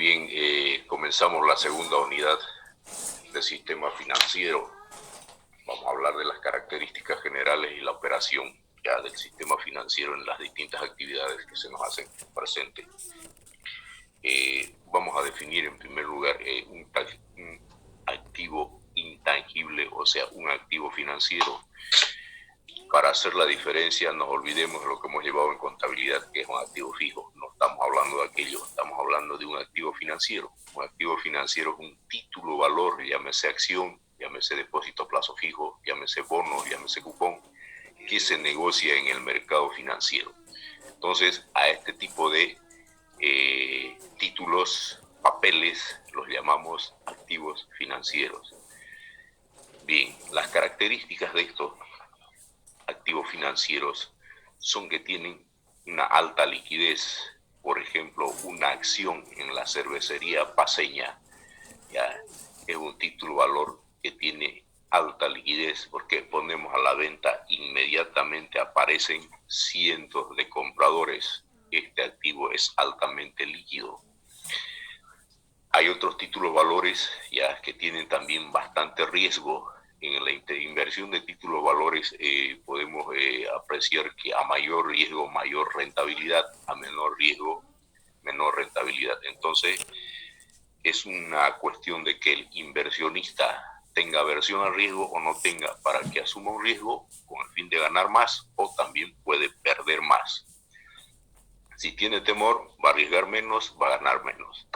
bien, comenzamos la segunda unidad del sistema financiero. Vamos a hablar de las características generales y la operación ya del sistema financiero en las distintas actividades que se nos hacen presentes. Vamos a definir en primer lugar un activo intangible, o sea, un activo financiero. Para hacer la diferencia, nos olvidemos de lo que hemos llevado en contabilidad, que es un activo fijo. No estamos hablando de aquello, estamos hablando de un activo financiero. Un activo financiero es un título valor, llámese acción, llámese depósito a plazo fijo, llámese bono, llámese cupón, que se negocia en el mercado financiero. Entonces, a este tipo de títulos, papeles, los llamamos activos financieros. Bien, las características de estos activos financieros son que tienen una alta liquidez. Por ejemplo, una acción en la cervecería Paceña ya es un título valor que tiene alta liquidez, porque ponemos a la venta, inmediatamente aparecen cientos de compradores. Este activo es altamente líquido. Hay otros títulos valores ya que tienen también bastante riesgo. En la inversión de títulos valores podemos apreciar que a mayor riesgo, mayor rentabilidad, a menor riesgo, menor rentabilidad. Entonces, es una cuestión de que el inversionista tenga aversión al riesgo o no tenga, para que asuma un riesgo con el fin de ganar más, o también puede perder más. Si tiene temor, va a arriesgar menos, va a ganar menos.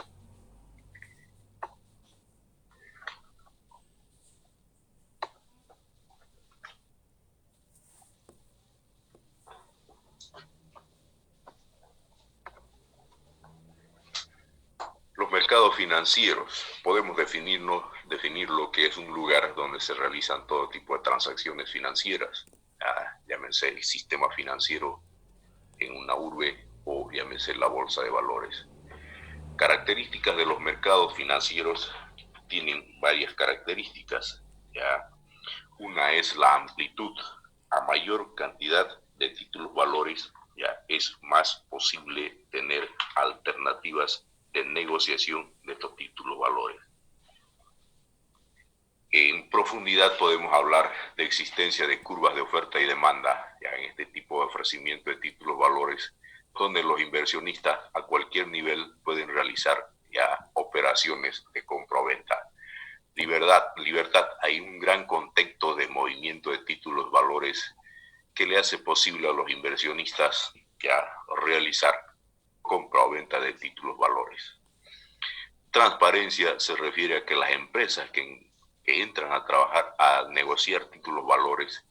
Los mercados financieros, podemos definir lo que es un lugar donde se realizan todo tipo de transacciones financieras, llámense el sistema financiero en una urbe o llámense la bolsa de valores. Características de los mercados financieros tienen varias características. ¿Ya? Una es la amplitud. A mayor cantidad de títulos valores, ya es más posible tener alternativas de negociación de estos títulos valores. En profundidad podemos hablar de existencia de curvas de oferta y demanda ya en este tipo de ofrecimiento de títulos valores, donde los inversionistas a cualquier nivel pueden realizar ya operaciones de compra o venta. Libertad, hay un gran contexto de movimiento de títulos valores que le hace posible a los inversionistas ya realizar compra o venta de títulos valores. Transparencia se refiere a que las empresas que entran a trabajar a negociar títulos valores,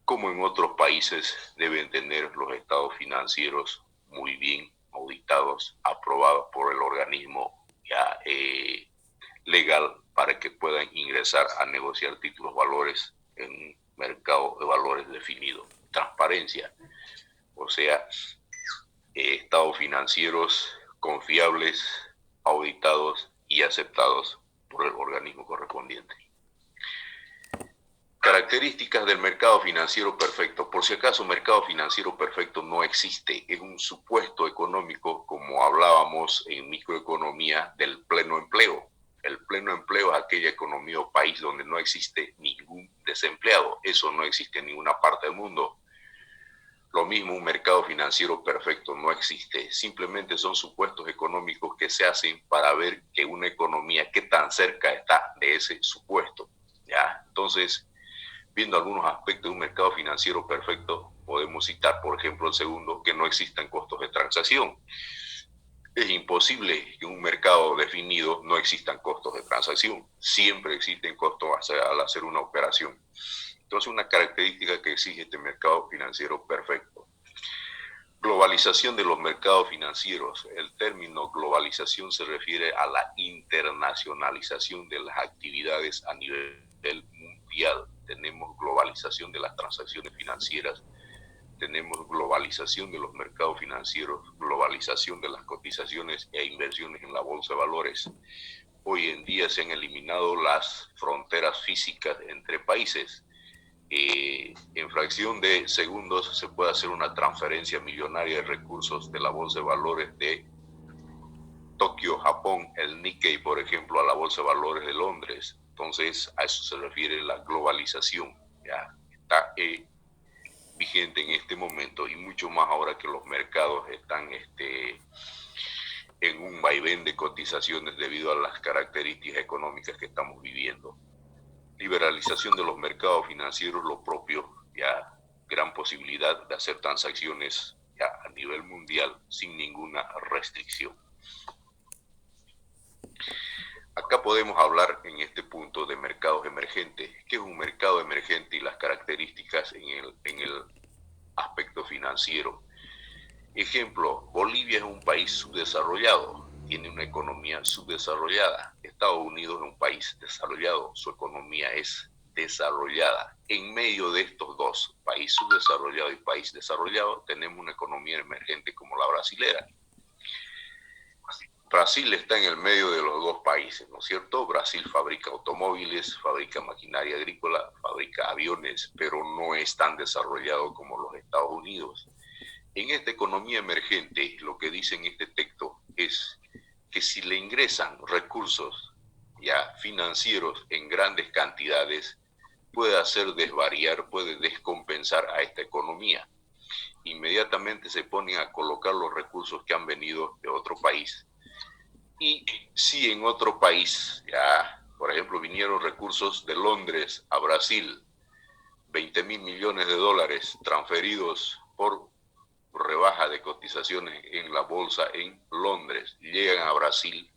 como en otros países, deben tener los estados financieros muy bien auditados, aprobados por el organismo ya legal, para que puedan ingresar a negociar títulos valores en un mercado de valores definido. Transparencia, o sea, estados financieros confiables, auditados y aceptados por el organismo correspondiente. Características del mercado financiero perfecto. Por si acaso, mercado financiero perfecto no existe. Es un supuesto económico, como hablábamos en microeconomía, del pleno empleo. El pleno empleo es aquella economía o país donde no existe ningún desempleado. Eso no existe en ninguna parte del mundo. Lo mismo, un mercado financiero perfecto no existe. Simplemente son supuestos económicos que se hacen para ver que una economía qué tan cerca está de ese supuesto. ¿Ya? Entonces, viendo algunos aspectos de un mercado financiero perfecto, podemos citar, por ejemplo, el segundo, que no existan costos de transacción. Es imposible que en un mercado definido no existan costos de transacción. Siempre existen costos al hacer una operación. Entonces, una característica que exige este mercado financiero perfecto. Globalización de los mercados financieros. El término globalización se refiere a la internacionalización de las actividades a nivel mundial. Tenemos globalización de las transacciones financieras, tenemos globalización de los mercados financieros, globalización de las cotizaciones e inversiones en la bolsa de valores. Hoy en día se han eliminado las fronteras físicas entre países. En fracción de segundos se puede hacer una transferencia millonaria de recursos de la bolsa de valores de Tokio, Japón, el Nikkei, por ejemplo, a la Bolsa de Valores de Londres. Entonces, a eso se refiere la globalización. Ya está vigente en este momento y mucho más ahora que los mercados están en un vaivén de cotizaciones debido a las características económicas que estamos viviendo. Liberalización de los mercados financieros, lo propio, ya gran posibilidad de hacer transacciones ya a nivel mundial sin ninguna restricción. Acá podemos hablar en este punto de mercados emergentes. ¿Qué es un mercado emergente y las características en el aspecto financiero? Ejemplo, Bolivia es un país subdesarrollado, tiene una economía subdesarrollada. Estados Unidos es un país desarrollado, su economía es desarrollada. En medio de estos dos, país subdesarrollado y país desarrollado, tenemos una economía emergente como la brasilera. Brasil está en el medio de los dos países, ¿no es cierto? Brasil fabrica automóviles, fabrica maquinaria agrícola, fabrica aviones, pero no es tan desarrollado como los Estados Unidos. En esta economía emergente, lo que dice en este texto es que si le ingresan recursos ya financieros en grandes cantidades, puede hacer desvariar, puede descompensar a esta economía. Inmediatamente se ponen a colocar los recursos que han venido de otro país. Y si en otro país, ya, por ejemplo, vinieron recursos de Londres a Brasil, 20.000 millones de dólares transferidos por rebaja de cotizaciones en la bolsa en Londres, llegan a Brasil,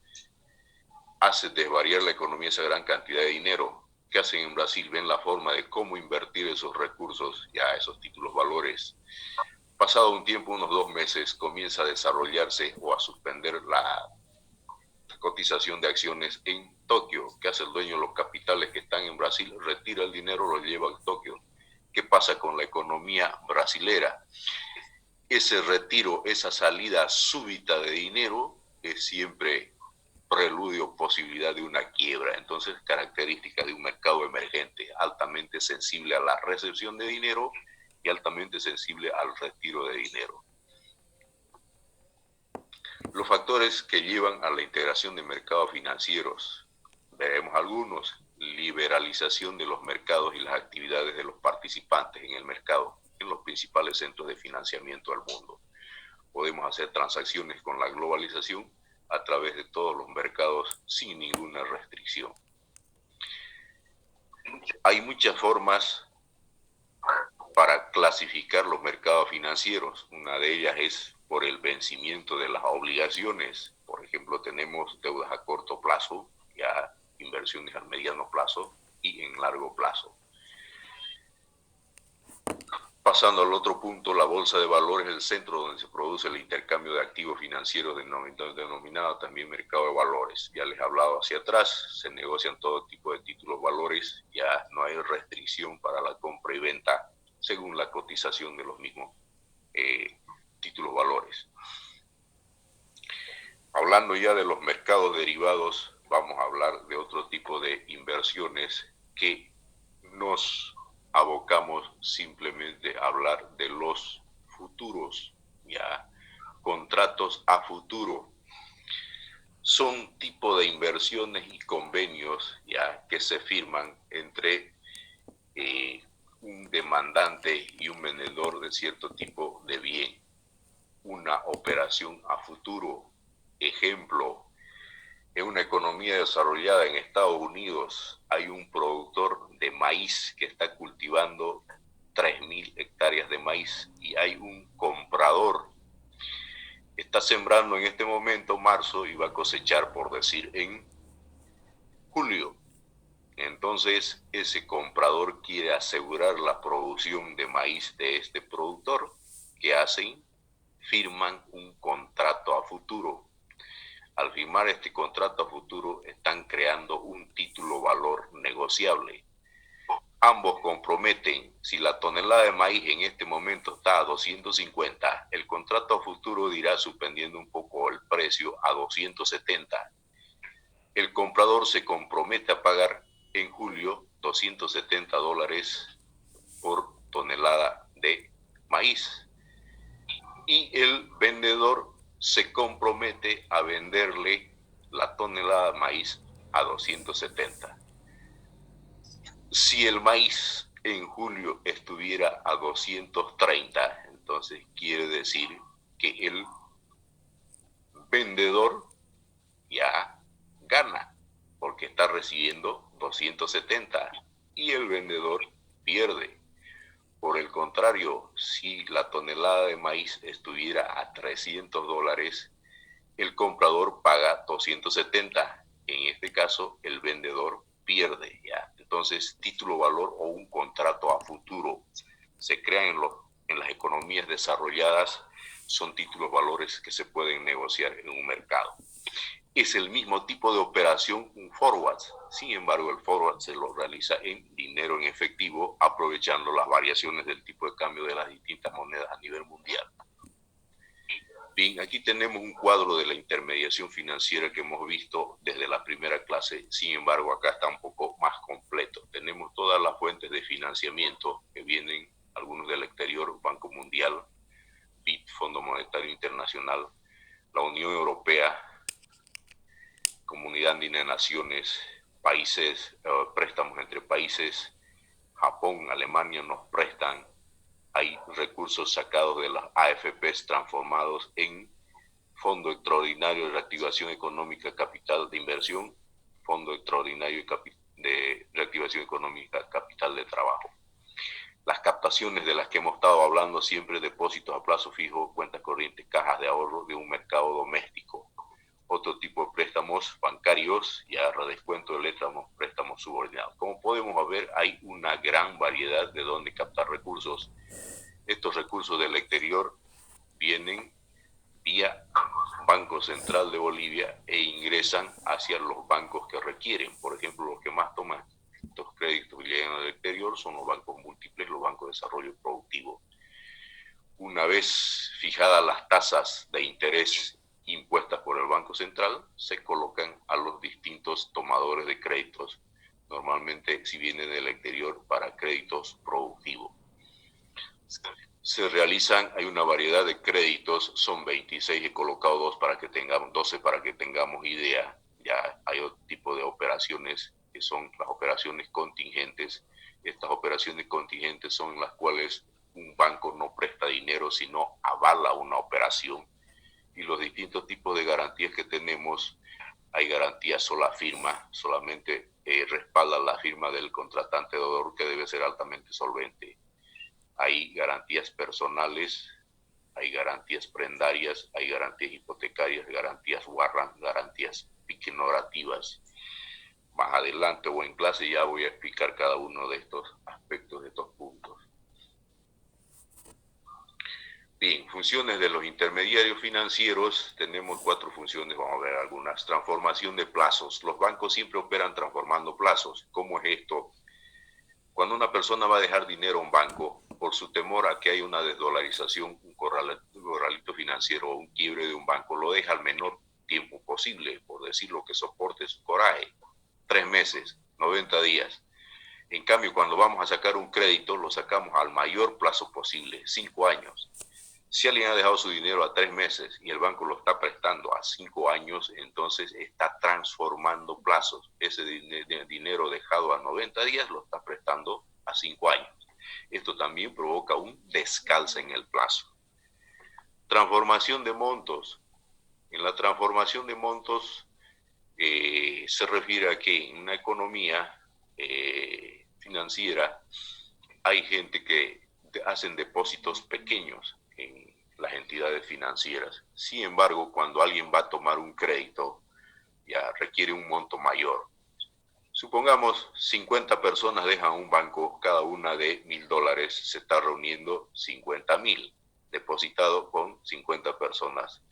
hace desvariar la economía esa gran cantidad de dinero. ¿Qué hacen en Brasil? Ven la forma de cómo invertir esos recursos, ya esos títulos valores. Pasado un tiempo, unos 2 meses, comienza a desarrollarse o a suspender la cotización de acciones en Tokio. ¿Qué hace el dueño de los capitales que están en Brasil? Retira el dinero, lo lleva a Tokio. ¿Qué pasa con la economía brasilera? Ese retiro, esa salida súbita de dinero es siempre preludio, posibilidad de una quiebra. Entonces, características de un mercado emergente, altamente sensible a la recepción de dinero y altamente sensible al retiro de dinero. Los factores que llevan a la integración de mercados financieros, veremos algunos: liberalización de los mercados y las actividades de los participantes en el mercado, en los principales centros de financiamiento del mundo. Podemos hacer transacciones con la globalización a través de todos los mercados sin ninguna restricción. Hay muchas formas para clasificar los mercados financieros. Una de ellas es por el vencimiento de las obligaciones. Por ejemplo, tenemos deudas a corto plazo, ya inversiones a mediano plazo y en largo plazo. Pasando al otro punto, la bolsa de valores es el centro donde se produce el intercambio de activos financieros denominado también mercado de valores. Ya les he hablado hacia atrás, se negocian todo tipo de títulos valores, ya no hay restricción para la compra y venta según la cotización de los mismos títulos valores. Hablando ya de los mercados derivados, vamos a hablar de otro tipo de inversiones que nos abocamos simplemente a hablar de los futuros, ya contratos a futuro. Son tipo de inversiones y convenios ya que se firman entre un demandante y un vendedor de cierto tipo de bien. Una operación a futuro. Ejemplo, en una economía desarrollada en Estados Unidos hay un productor de maíz que está cultivando 3.000 hectáreas de maíz y hay un comprador. Está sembrando en este momento, marzo, y va a cosechar, por decir, en julio. Entonces, ese comprador quiere asegurar la producción de maíz de este productor. ¿Qué hacen? Firman un contrato a futuro. Al firmar este contrato a futuro, están creando un título valor negociable. Ambos comprometen, si la tonelada de maíz en este momento está a 250, el contrato a futuro dirá, suspendiendo un poco el precio, a 270. El comprador se compromete a pagar en julio $270 por tonelada de maíz. Y el vendedor se compromete a venderle la tonelada de maíz a 270. Si el maíz en julio estuviera a 230, entonces quiere decir que el vendedor ya gana, porque está recibiendo 270 y el vendedor pierde. Por el contrario, si la tonelada de maíz estuviera a $300, el comprador paga 270. En este caso, el vendedor pierde ya. Entonces, título valor o un contrato a futuro se crean en las economías desarrolladas, son títulos valores que se pueden negociar en un mercado. Es el mismo tipo de operación un forward. Sin embargo, el forward se lo realiza en dinero en efectivo, aprovechando las variaciones del tipo de cambio de las distintas monedas a nivel mundial. Bien, aquí tenemos un cuadro de la intermediación financiera que hemos visto desde la primera clase. Sin embargo, acá está un poco más completo. Tenemos todas las fuentes de financiamiento que vienen, algunos del exterior, Banco Mundial, BID, Fondo Monetario Internacional, la Unión Europea, Comunidad Andina de Naciones, países, préstamos entre países. Japón, Alemania nos prestan. Hay recursos sacados de las AFPs transformados en Fondo Extraordinario de Reactivación Económica Capital de Inversión, Fondo Extraordinario de Reactivación Económica Capital de Trabajo. Las captaciones de las que hemos estado hablando siempre, depósitos a plazo fijo, cuentas corrientes, cajas de ahorro de un mercado doméstico. Otro tipo de préstamos bancarios y a redescuento de préstamos subordinados. Como podemos ver, hay una gran variedad de dónde captar recursos. Estos recursos del exterior vienen vía Banco Central de Bolivia e ingresan hacia los bancos que requieren. Por ejemplo, los que más toman estos créditos que llegan al exterior son los bancos múltiples, los bancos de desarrollo productivo. Una vez fijadas las tasas de interés impuestas por el Banco Central, se colocan a los distintos tomadores de créditos, normalmente si vienen del exterior para créditos productivos. Se realizan, hay una variedad de créditos, son 26, he colocado 12 para que tengamos idea. Ya hay otro tipo de operaciones que son las operaciones contingentes. Estas operaciones contingentes son las cuales un banco no presta dinero, sino avala una operación. Y los distintos tipos de garantías que tenemos, hay garantía sola firma, solamente respalda la firma del contratante deudor, que debe ser altamente solvente. Hay garantías personales, hay garantías prendarias, hay garantías hipotecarias, garantías warrant, garantías piquenorativas. Más adelante o en clase ya voy a explicar cada uno de estos aspectos, de estos puntos. Bien, funciones de los intermediarios financieros, tenemos 4 funciones, vamos a ver algunas. Transformación de plazos. Los bancos siempre operan transformando plazos. ¿Cómo es esto? Cuando una persona va a dejar dinero a un banco, por su temor a que haya una desdolarización, un corralito financiero o un quiebre de un banco, lo deja al menor tiempo posible, por decirlo, que soporte su coraje. 3 meses, 90 días. En cambio, cuando vamos a sacar un crédito, lo sacamos al mayor plazo posible, 5 años. Si alguien ha dejado su dinero a 3 meses y el banco lo está prestando a 5 años, entonces está transformando plazos. Ese dinero dejado a 90 días lo está prestando a 5 años. Esto también provoca un descalce en el plazo. Transformación de montos. En la transformación de montos se refiere a que en una economía financiera hay gente que hacen depósitos pequeños en las entidades financieras. Sin embargo, cuando alguien va a tomar un crédito, ya requiere un monto mayor. Supongamos 50 personas dejan un banco, cada una de $1,000, se está reuniendo 50,000, depositado con 50 personas.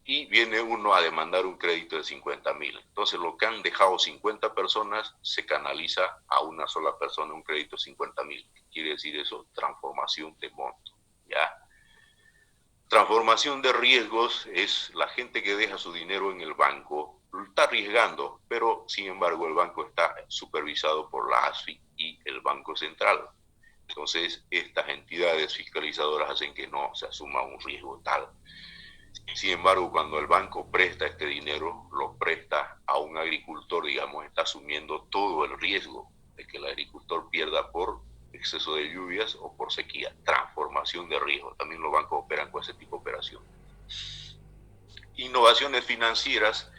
Y viene uno a demandar un crédito de 50,000. Entonces, lo que han dejado 50 personas se canaliza a una sola persona un crédito de 50,000. ¿Qué quiere decir eso? Transformación de monto, ¿ya? Transformación de riesgos es la gente que deja su dinero en el banco, lo está arriesgando, pero sin embargo el banco está supervisado por la ASFI y el Banco Central. Entonces, estas entidades fiscalizadoras hacen que no se asuma un riesgo tal. Sin embargo, cuando el banco presta este dinero, lo presta a un agricultor, digamos, está asumiendo todo el riesgo de que el agricultor pierda por exceso de lluvias o por sequía. Transformación de riesgo. También los bancos operan con ese tipo de operación. Innovaciones financieras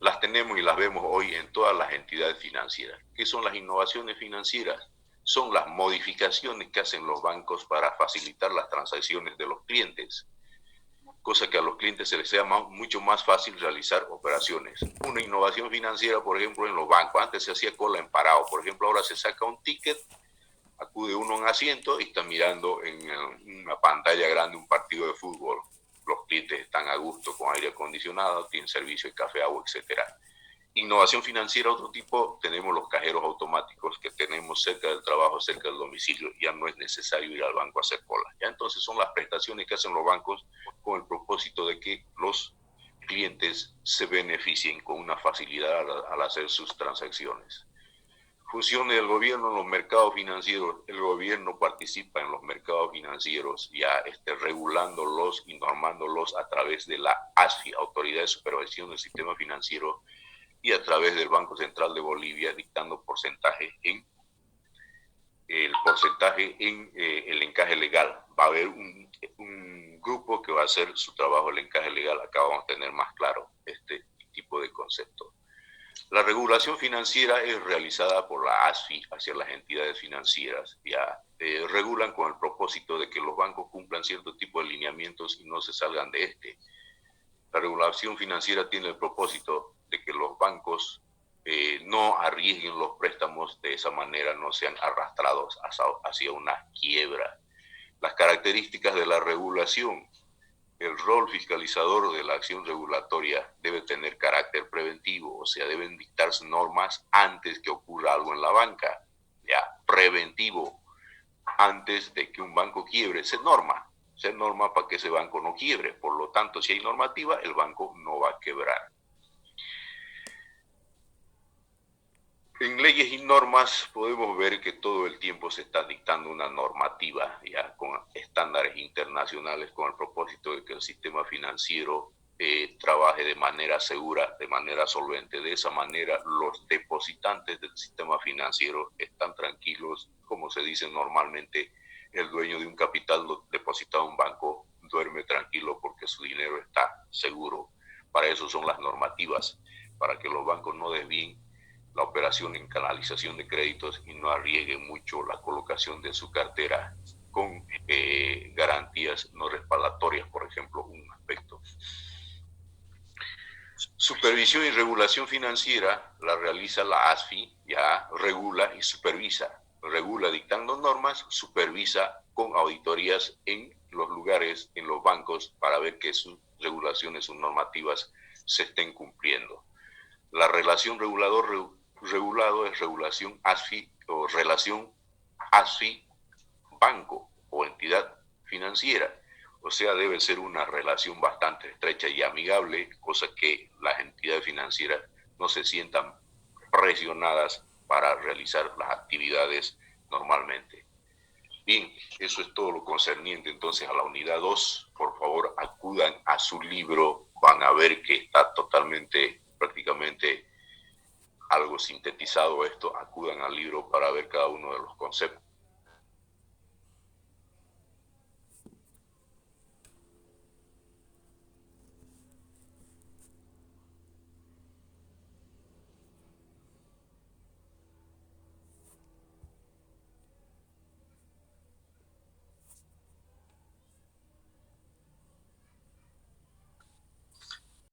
las tenemos y las vemos hoy en todas las entidades financieras. ¿Qué son las innovaciones financieras? Son las modificaciones que hacen los bancos para facilitar las transacciones de los clientes, cosa que a los clientes se les sea mucho más fácil realizar operaciones. Una innovación financiera, por ejemplo, en los bancos, antes se hacía cola en parado, por ejemplo, ahora se saca un ticket, acude uno a un asiento y está mirando en una pantalla grande un partido de fútbol. Los clientes están a gusto con aire acondicionado, tienen servicio de café, agua, etcétera. Innovación financiera, otro tipo, tenemos los cajeros automáticos que tenemos cerca del trabajo, cerca del domicilio, ya no es necesario ir al banco a hacer cola. Ya entonces son las prestaciones que hacen los bancos con el propósito de que los clientes se beneficien con una facilidad al hacer sus transacciones. Funciones del gobierno en los mercados financieros. El gobierno participa en los mercados financieros ya regulándolos y normándolos a través de la ASFI, Autoridad de Supervisión del Sistema Financiero, y a través del Banco Central de Bolivia, dictando el porcentaje en el encaje legal. Va a haber un grupo que va a hacer su trabajo, el encaje legal. Acá vamos a tener más claro este tipo de concepto. La regulación financiera es realizada por la ASFI hacia las entidades financieras. Ya regulan con el propósito de que los bancos cumplan cierto tipo de lineamientos y no se salgan de este. La regulación financiera tiene el propósito de que los bancos no arriesguen los préstamos, de esa manera no sean arrastrados hacia una quiebra. Las características de la regulación. El rol fiscalizador de la acción regulatoria debe tener carácter preventivo, o sea, deben dictarse normas antes que ocurra algo en la banca. Ya, preventivo, antes de que un banco quiebre, se norma para que ese banco no quiebre. Por lo tanto, si hay normativa, el banco no va a quebrar. En leyes y normas podemos ver que todo el tiempo se está dictando una normativa ya con estándares internacionales con el propósito de que el sistema financiero trabaje de manera segura, de manera solvente. De esa manera los depositantes del sistema financiero están tranquilos, como se dice normalmente, el dueño de un capital depositado en un banco duerme tranquilo porque su dinero está seguro. Para eso son las normativas, para que los bancos no desvíen la operación en canalización de créditos y no arriesguen mucho la colocación de su cartera con garantías no respaldatorias, por ejemplo, un aspecto. Supervisión y regulación financiera la realiza la ASFI, ya regula y supervisa. Regula dictando normas, supervisa con auditorías en los lugares, en los bancos, para ver que sus regulaciones, sus normativas se estén cumpliendo. La relación regulado es regulación ASFI o relación ASFI-banco o entidad financiera. O sea, debe ser una relación bastante estrecha y amigable, cosa que las entidades financieras no se sientan presionadas para realizar las actividades normalmente. Bien, eso es todo lo concerniente entonces a la unidad 2. Por favor, acudan a su libro, van a ver que está totalmente, prácticamente algo sintetizado esto. Acudan al libro para ver cada uno de los conceptos